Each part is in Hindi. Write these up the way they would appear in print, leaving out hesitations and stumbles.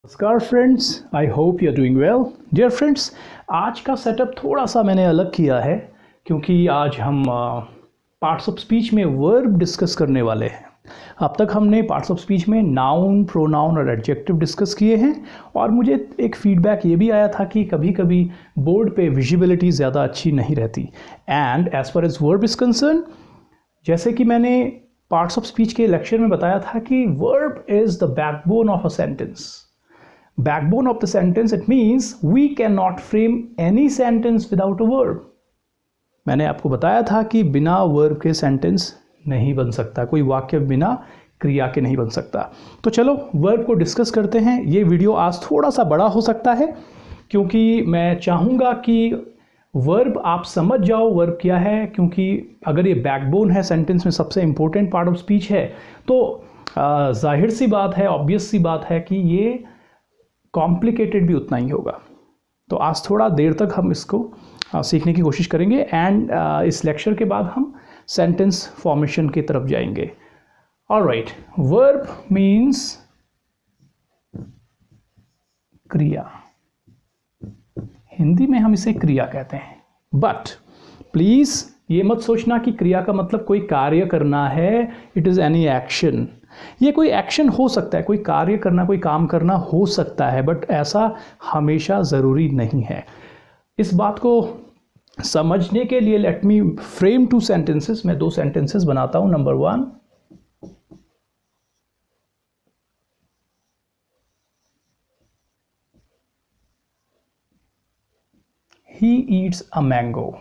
नमस्कार friends, I hope you are doing well. Dear friends, आज का सेटअप थोड़ा सा मैंने अलग किया है क्योंकि आज हम पार्ट्स ऑफ स्पीच में वर्ब डिस्कस करने वाले हैं। अब तक हमने पार्ट्स ऑफ स्पीच में नाउन, प्रोनाउन और एडजेक्टिव डिस्कस किए हैं और मुझे एक फीडबैक ये भी आया था कि कभी कभी बोर्ड पे विजिबिलिटी ज़्यादा अच्छी नहीं रहती। And as far as verb is concerned, जैसे कि मैंने पार्ट्स ऑफ स्पीच के लेक्चर में बताया था कि verb is the backbone of a sentence. Backbone of the sentence, it means we cannot frame any sentence without a verb. मैंने आपको बताया था कि बिना वर्ब के सेंटेंस नहीं बन सकता, कोई वाक्य बिना क्रिया के नहीं बन सकता। तो चलो वर्ब को डिस्कस करते हैं। ये वीडियो आज थोड़ा सा बड़ा हो सकता है क्योंकि मैं चाहूँगा कि वर्ब आप समझ जाओ वर्ब क्या है, क्योंकि अगर ये बैकबोन है, सेंटेंस में सबसे इंपॉर्टेंट पार्ट ऑफ स्पीच है, तो जाहिर सी बात है, ऑब्वियस सी बात है कि ये कॉम्प्लिकेटेड भी उतना ही होगा। तो आज थोड़ा देर तक हम इसको सीखने की कोशिश करेंगे एंड इस लेक्चर के बाद हम सेंटेंस फॉर्मेशन की तरफ जाएंगे। ऑलराइट, वर्ब मीन्स क्रिया। हिंदी में हम इसे क्रिया कहते हैं। बट प्लीज़ ये मत सोचना कि क्रिया का मतलब कोई कार्य करना है। It is any action. ये कोई एक्शन हो सकता है, कोई कार्य करना, कोई काम करना हो सकता है, बट ऐसा हमेशा ज़रूरी नहीं है। इस बात को समझने के लिए let me frame two sentences. मैं दो सेंटेंसेस बनाता हूं। Number 1, he eats a mango.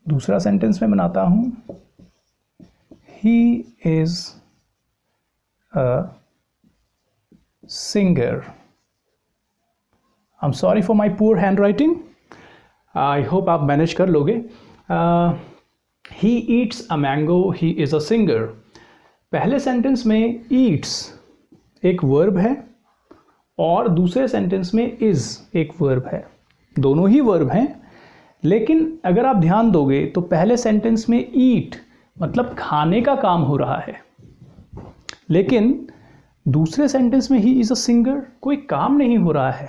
दूसरा सेंटेंस में बनाता हूं, he is a singer. I'm sorry for my poor handwriting. I hope आप मैनेज कर लोगे। He eats a mango. He is a singer. पहले सेंटेंस में eats एक वर्ब है और दूसरे सेंटेंस में is एक वर्ब है। दोनों ही वर्ब हैं, लेकिन अगर आप ध्यान दोगे तो पहले सेंटेंस में eat मतलब खाने का काम हो रहा है, लेकिन दूसरे सेंटेंस में ही इज अ सिंगर कोई काम नहीं हो रहा है।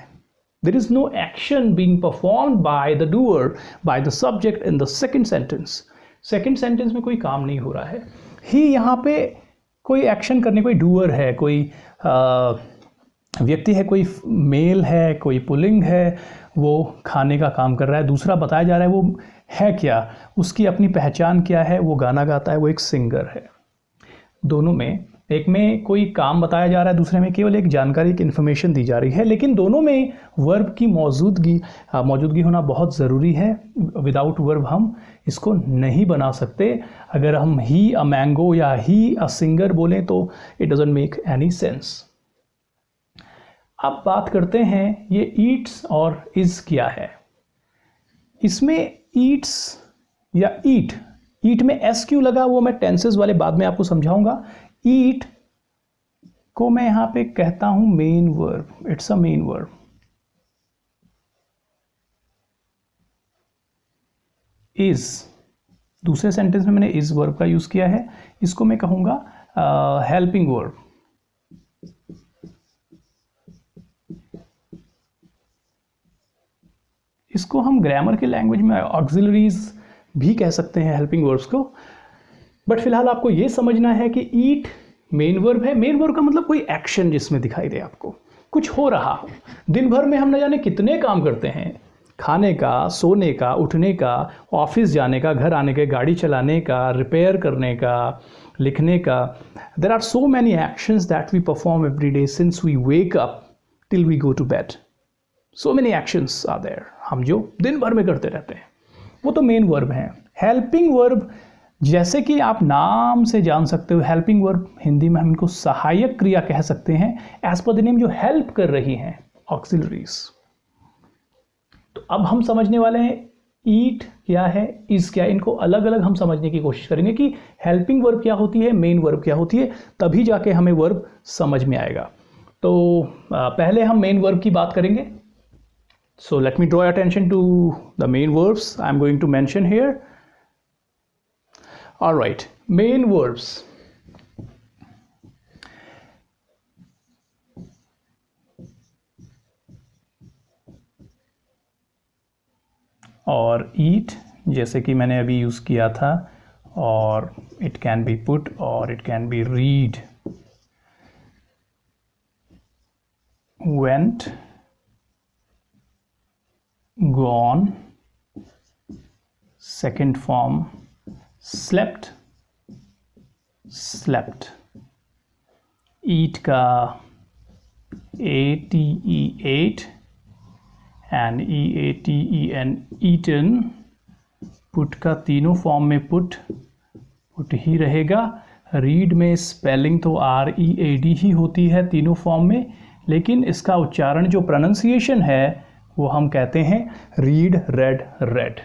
There is no action being performed by the doer, by the subject in the second sentence. Second sentence में कोई काम नहीं हो रहा है। ही यहाँ पे कोई एक्शन करने, कोई डूअर है, कोई व्यक्ति है, कोई मेल है, कोई पुलिंग है, वो खाने का काम कर रहा है। दूसरा बताया जा रहा है वो है क्या, उसकी अपनी पहचान क्या है, वो गाना गाता है, वो एक सिंगर है। दोनों में, एक में कोई काम बताया जा रहा है, दूसरे में केवल एक जानकारी, एक इन्फॉर्मेशन दी जा रही है, लेकिन दोनों में वर्ब की मौजूदगी होना बहुत ज़रूरी है। विदाउट वर्ब हम इसको नहीं बना सकते। अगर हम ही अ मैंगो या ही अ सिंगर बोलें तो it doesn't make any sense. अब बात करते हैं ये ईट्स और इज क्या है। इसमें ईट्स या ईट में एस क्यों लगा, वो मैं टेंसेस वाले बाद में आपको समझाऊंगा। ईट को मैं यहां पे कहता हूं main verb. It's a main verb. Is, दूसरे सेंटेंस में मैंने इज वर्ब का यूज किया है, इसको मैं कहूंगा हेल्पिंग वर्ब। इसको हम ग्रामर के लैंग्वेज में ऑक्सिलरीज भी कह सकते हैं, हेल्पिंग वर्ब्स को। बट फिलहाल आपको ये समझना है कि ईट मेन वर्ब है। मेन वर्ब का मतलब कोई एक्शन जिसमें दिखाई दे आपको कुछ हो रहा हो। दिन भर में हम न जाने कितने काम करते हैं, खाने का, सोने का, उठने का, ऑफिस जाने का, घर आने के, गाड़ी चलाने का, रिपेयर करने का, लिखने का। There are so many actions that we perform every day since we wake up till we go to bed. So many actions are there, हम जो दिन भर में करते रहते हैं, वो तो मेन वर्ब हैं। हेल्पिंग वर्ब, जैसे कि आप नाम से जान सकते हो, हेल्पिंग वर्ब हिंदी में हम इनको सहायक क्रिया कह सकते हैं, एज पर द नेम, जो हेल्प कर रही हैं, ऑक्सिलरीज। तो अब हम समझने वाले हैं ईट क्या है, इज क्या है। इनको अलग अलग हम समझने की कोशिश करेंगे कि हेल्पिंग वर्ब क्या होती है, मेन वर्ब क्या होती है, तभी जाके हमें वर्ब समझ में आएगा। तो पहले हम मेन वर्ब की बात करेंगे। So let me draw your attention to the main verbs I am going to mention here. All right, main verbs. और ईट जैसे कि मैंने अभी यूज़ किया था, और इट कैन बी पुट और it can be read. Went, gone, second form slept, slept. Eat का ATE ate and EATEN eaten। Put का तीनों फॉर्म में पुट ही रहेगा। रीड में स्पेलिंग तो READ ही होती है तीनों फॉर्म में, लेकिन इसका उच्चारण जो प्रोनाउंसिएशन है वो हम कहते हैं रीड, रेड, रेड।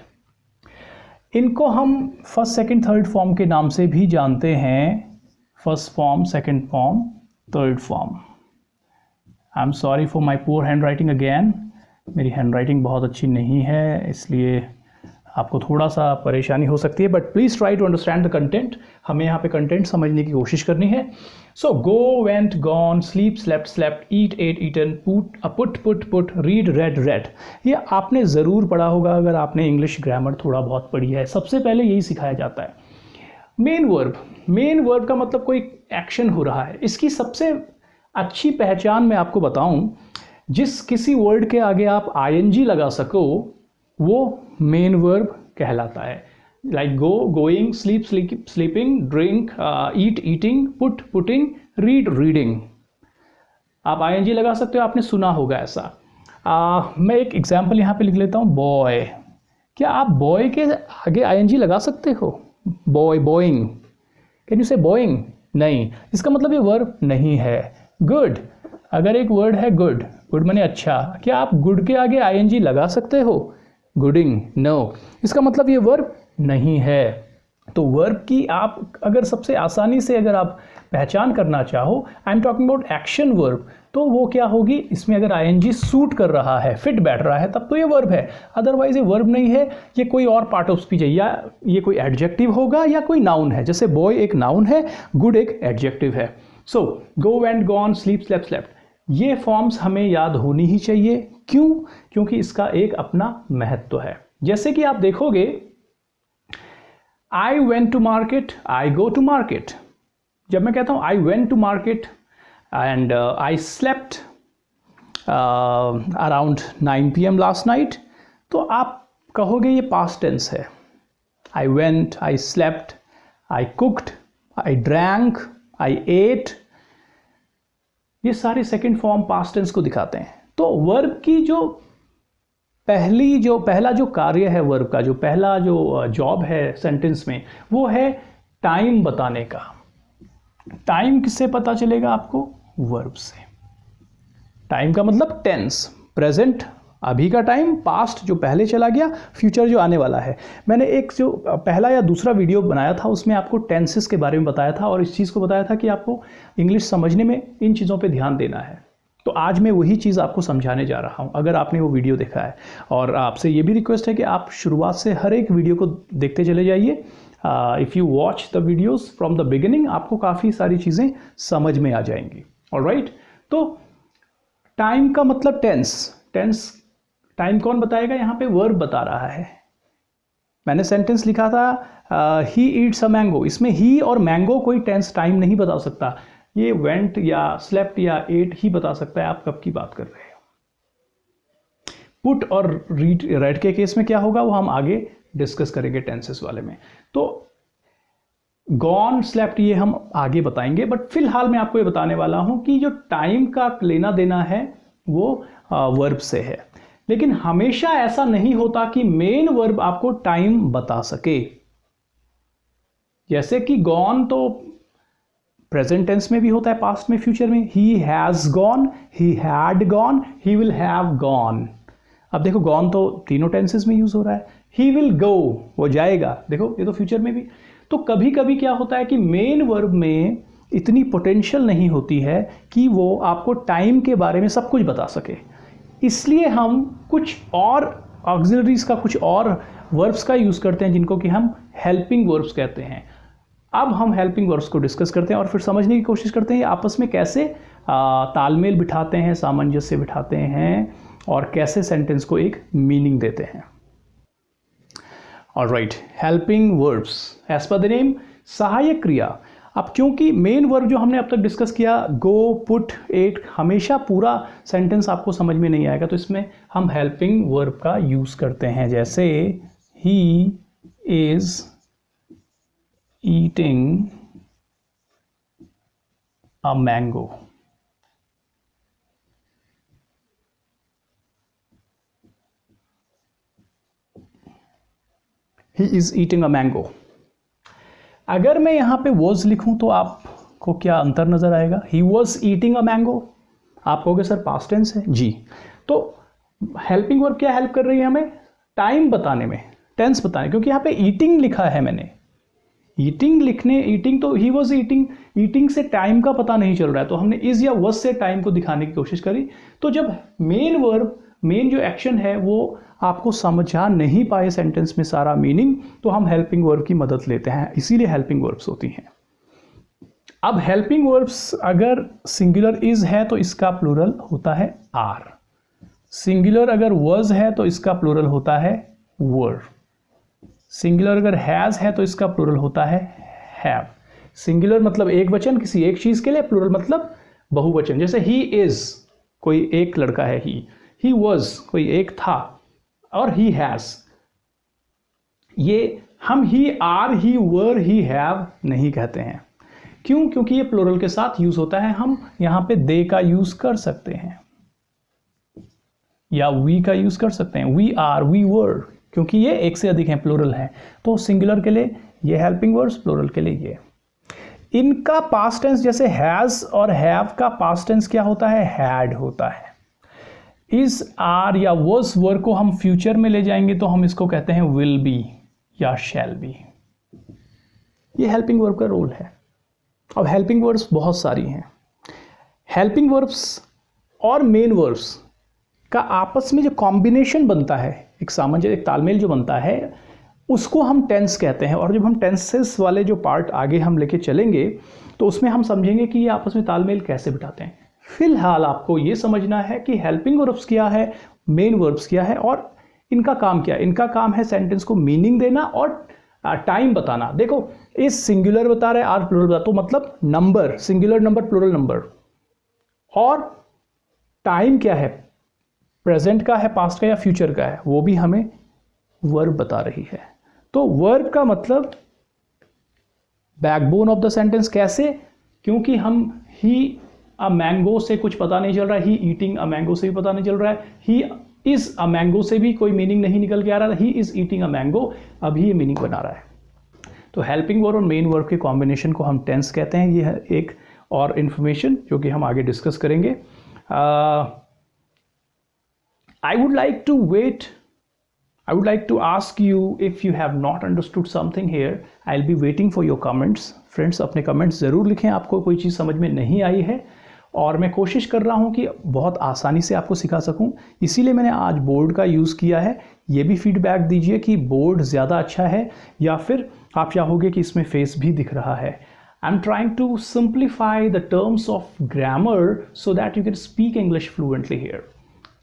इनको हम फर्स्ट, सेकंड, थर्ड फॉर्म के नाम से भी जानते हैं। First form, second form, third form. I am sorry for my poor hand writing again. मेरी हैंड राइटिंग बहुत अच्छी नहीं है, इसलिए आपको थोड़ा सा परेशानी हो सकती है, but please try to understand the content. हमें यहाँ पे कंटेंट समझने की कोशिश करनी है। So go, went, gone, sleep, slept, slept, eat, ate, eaten, put, read, read, read. ये आपने ज़रूर पढ़ा होगा अगर आपने इंग्लिश ग्रामर थोड़ा बहुत पढ़ी है। सबसे पहले यही सिखाया जाता है। मेन वर्ब का मतलब कोई एक्शन हो रहा है। इसकी सबसे अच्छी पहचान मैं आपको बताऊं, जिस किसी वर्ड के आगे आप ING लगा सको वो मेन वर्ब कहलाता है। Like go, going, sleep, sleeping, drink, eat, eating, put, putting, read, reading. आप ING लगा सकते हो, आपने सुना होगा ऐसा। मैं एक एग्जाम्पल यहाँ पे लिख लेता हूँ, बॉय। क्या आप बॉय के आगे ING लगा सकते हो? Boy, Boeing. कैन यू से बोइंग? नहीं, इसका मतलब ये वर्ब नहीं है। गुड, अगर एक वर्ड है गुड, गुड माने अच्छा, क्या आप गुड के आगे ING लगा सकते हो? गुडिंग? नो, इसका मतलब ये वर्ब नहीं है। तो वर्ब की आप अगर सबसे आसानी से अगर आप पहचान करना चाहो, I am talking about action verb, तो वो क्या होगी, इसमें अगर ING सूट कर रहा है, फिट बैठ रहा है, तब तो ये वर्ब है। अदरवाइज ये वर्ब नहीं है, ये कोई और पार्ट ऑफ स्पीच है, या ये कोई एडजेक्टिव होगा या कोई नाउन है। जैसे बॉय एक नाउन है, गुड एक एडजेक्टिव है। So go, went, gone, sleep, slept, slept, ये फॉर्म्स हमें याद होनी ही चाहिए। क्यों? क्योंकि इसका एक अपना महत्व है। जैसे कि आप देखोगे, I went to market, I go to market. जब मैं कहता हूं I went to market and I slept around 9 PM last night, तो आप कहोगे ये पास्ट टेंस है। I went, I slept, I cooked, I drank, I ate, ये सारे सेकंड फॉर्म पास्ट टेंस को दिखाते हैं। तो वर्ब की जो पहला जो कार्य है, वर्ब का जो पहला जो जॉब है सेंटेंस में, वो है टाइम बताने का। टाइम किससे पता चलेगा आपको? वर्ब से। टाइम का मतलब टेंस, प्रेजेंट अभी का टाइम, पास्ट जो पहले चला गया, फ्यूचर जो आने वाला है। मैंने एक जो पहला या दूसरा वीडियो बनाया था उसमें आपको टेंसेस के बारे में बताया था और इस चीज़ को बताया था कि आपको इंग्लिश समझने में इन चीज़ों पे ध्यान देना है। तो आज मैं वही चीज़ आपको समझाने जा रहा हूँ, अगर आपने वो वीडियो देखा है। और आपसे ये भी रिक्वेस्ट है कि आप शुरुआत से हर एक वीडियो को देखते चले जाइए। If you watch the videos from the beginning, आपको काफ़ी सारी चीज़ें समझ में आ जाएंगी। ऑलराइट, तो टाइम का मतलब टेंस। टाइम कौन बताएगा? यहाँ पे वर्ब बता रहा है। मैंने सेंटेंस लिखा था ही ईट्स अ मैंगो, इसमें ही और मैंगो कोई टेंस टाइम नहीं बता सकता। ये वेंट या स्लेप्ट या एट ही बता सकता है आप कब की बात कर रहे हो। पुट और रीड, रेड के केस में क्या होगा वो हम आगे डिस्कस करेंगे टेंसेस वाले में। तो गॉन, स्लेप्ट ये हम आगे बताएंगे, बट फिलहाल मैं आपको ये बताने वाला हूं कि जो टाइम का लेना देना है वो वर्ब से है। लेकिन हमेशा ऐसा नहीं होता कि मेन वर्ब आपको टाइम बता सके। जैसे कि गॉन तो प्रेजेंट टेंस में भी होता है, पास्ट में, फ्यूचर में। He has gone, he had gone, he will have gone. अब देखो गॉन तो तीनों टेंसेस में यूज हो रहा है। ही विल गो, वो जाएगा, देखो ये तो फ्यूचर में भी। तो कभी कभी क्या होता है कि मेन वर्ब में इतनी पोटेंशियल नहीं होती है कि वो आपको टाइम के बारे में सब कुछ बता सके। इसलिए हम कुछ और ऑक्सिलरीज का, कुछ और वर्ब्स का यूज़ करते हैं जिनको कि हम हेल्पिंग वर्ब्स कहते हैं। अब हम हेल्पिंग वर्ब्स को डिस्कस करते हैं और फिर समझने की कोशिश करते हैं आपस में कैसे तालमेल बिठाते हैं, सामंजस्य बिठाते हैं और कैसे सेंटेंस को एक मीनिंग देते हैं। Alright, helping verbs as per the name, सहायक क्रिया। अब क्योंकि मेन वर्ब जो हमने अब तक डिस्कस किया गो, पुट, एट, हमेशा पूरा सेंटेंस आपको समझ में नहीं आएगा, तो इसमें हम हेल्पिंग वर्ब का यूज करते हैं। जैसे he is eating a mango, he is eating a mango. अगर मैं यहां पे वॉज लिखूं तो आपको क्या अंतर नजर आएगा? He was eating a mango, आप कहोगे सर पास्ट टेंस है जी। तो हेल्पिंग वर्ब क्या हेल्प कर रही है हमें? टाइम बताने में, टेंस बताने, क्योंकि यहाँ पे ईटिंग लिखा है मैंने, ईटिंग लिखने, ईटिंग तो ही वॉज ईटिंग, ईटिंग से टाइम का पता नहीं चल रहा है, तो हमने इज या वॉज से टाइम को दिखाने की कोशिश करी। तो जब मेन वर्ब, मेन जो एक्शन है वो आपको समझा नहीं पाए सेंटेंस में सारा मीनिंग, तो हम हेल्पिंग वर्ब की मदद लेते हैं, इसीलिए हेल्पिंग वर्ब्स होती हैं। अब हेल्पिंग वर्ब्स अगर सिंगुलर इज है तो इसका प्लूरल होता है आर, सिंगुलर अगर वॉज है तो इसका प्लूरल होता है वर, सिंगुलर अगर हैज है तो इसका प्लूरल होता है हैव। सिंगुलर मतलब एक वचन किसी एक चीज के लिए, प्लूरल मतलब बहुवचन। जैसे ही इज, कोई एक लड़का है, ही वॉज कोई एक था, और ही हैज, ये हम ही are, he were, he have नहीं कहते हैं। क्यों? क्योंकि ये प्लूरल के साथ यूज होता है। हम यहां पे दे का यूज कर सकते हैं या वी का यूज कर सकते हैं, वी आर, वी वर, क्योंकि ये एक से अधिक है, प्लूरल है। तो सिंगुलर के लिए ये हेल्पिंग वर्ब्स, प्लूरल के लिए ये। इनका पास्ट टेंस, जैसे हैज और हैव का पास्ट टेंस क्या होता है? हैड होता है। इस आर या वॉज वर्ब को हम फ्यूचर में ले जाएंगे तो हम इसको कहते हैं विल बी या शैल बी। ये हेल्पिंग वर्ब का रोल है। अब हेल्पिंग वर्ब्स बहुत सारी हैं। हेल्पिंग वर्ब्स और मेन वर्ब्स का आपस में जो कॉम्बिनेशन बनता है, एक सामंजस्य, एक तालमेल जो बनता है, उसको हम टेंस कहते हैं। और जब हम टेंसेस वाले जो पार्ट आगे हम लेके चलेंगे तो उसमें हम समझेंगे कि ये आपस में तालमेल कैसे बिठाते हैं। फिलहाल आपको ये समझना है कि हेल्पिंग वर्ब्स क्या है, मेन वर्ब्स क्या है, और इनका काम क्या है। इनका काम है सेंटेंस को मीनिंग देना और टाइम बताना। देखो, इस सिंगुलर बता रहे, आर प्लूरल बता, तो मतलब number, singular number, plural number. और टाइम क्या है, प्रेजेंट का है, पास्ट का या फ्यूचर का है, वो भी हमें वर्ब बता रही है। तो वर्ब का मतलब बैकबोन ऑफ द सेंटेंस। कैसे? क्योंकि हम ही अ मैंगो से कुछ पता नहीं चल रहा है, ही ईटिंग अ मैंगो से भी पता नहीं चल रहा है, ही इज अ मैंगो से भी कोई मीनिंग नहीं निकल के आ रहा है, he is eating a mango अभी ये मीनिंग बना रहा है। तो हेल्पिंग वर्ब और मेन वर्ब के कॉम्बिनेशन को हम टेंस कहते हैं। ये है एक और इन्फॉर्मेशन जो कि हम आगे डिस्कस करेंगे। I would like to ask you, if you have not understood something here, I'll be waiting for your comments. Friends, अपने comments ज़रूर लिखें, आपको कोई चीज़ समझ में नहीं आई है, और मैं कोशिश कर रहा हूँ कि बहुत आसानी से आपको सिखा सकूँ, इसीलिए मैंने आज बोर्ड का यूज़ किया है। ये भी फीडबैक दीजिए कि बोर्ड ज़्यादा अच्छा है या फिर आप चाहोगे कि इसमें फेस भी दिख रहा है। I'm trying to simplify the terms of grammar so that you can speak English fluently here.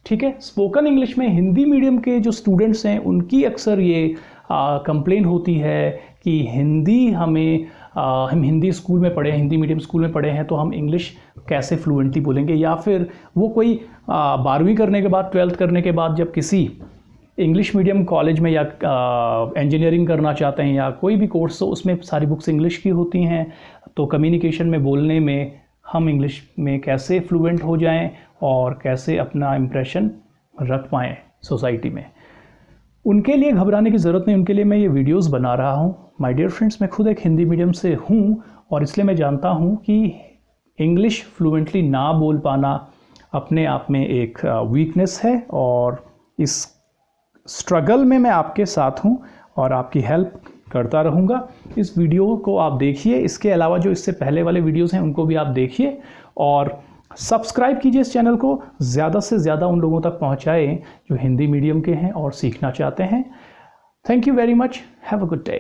ठीक है। स्पोकन इंग्लिश में हिंदी मीडियम के जो स्टूडेंट्स हैं उनकी अक्सर ये कंप्लेन होती है कि हिंदी हम हिंदी स्कूल में पढ़े हैं, हिंदी मीडियम स्कूल में पढ़े हैं, तो हम इंग्लिश कैसे फ्लुएंटली बोलेंगे। या फिर वो कोई 12वीं करने के बाद, 12th करने के बाद जब किसी इंग्लिश मीडियम कॉलेज में या इंजीनियरिंग करना चाहते हैं या कोई भी कोर्स, तो उसमें सारी बुक्स इंग्लिश की होती हैं, तो कम्युनिकेशन में, बोलने में हम इंग्लिश में कैसे फ्लुएंट हो जाएं और कैसे अपना इम्प्रेशन रख पाएँ सोसाइटी में। उनके लिए घबराने की ज़रूरत नहीं, उनके लिए मैं ये वीडियोस बना रहा हूँ। माय डियर फ्रेंड्स, मैं खुद एक हिंदी मीडियम से हूँ और इसलिए मैं जानता हूँ कि इंग्लिश फ्लुएंटली ना बोल पाना अपने आप में एक वीकनेस है, और इस स्ट्रगल में मैं आपके साथ हूँ और आपकी हेल्प करता रहूँगा। इस वीडियो को आप देखिए, इसके अलावा जो इससे पहले वाले वीडियोस हैं उनको भी आप देखिए, और सब्सक्राइब कीजिए इस चैनल को, ज़्यादा से ज़्यादा उन लोगों तक पहुँचाएँ जो हिंदी मीडियम के हैं और सीखना चाहते हैं। Thank you very much, have a good day.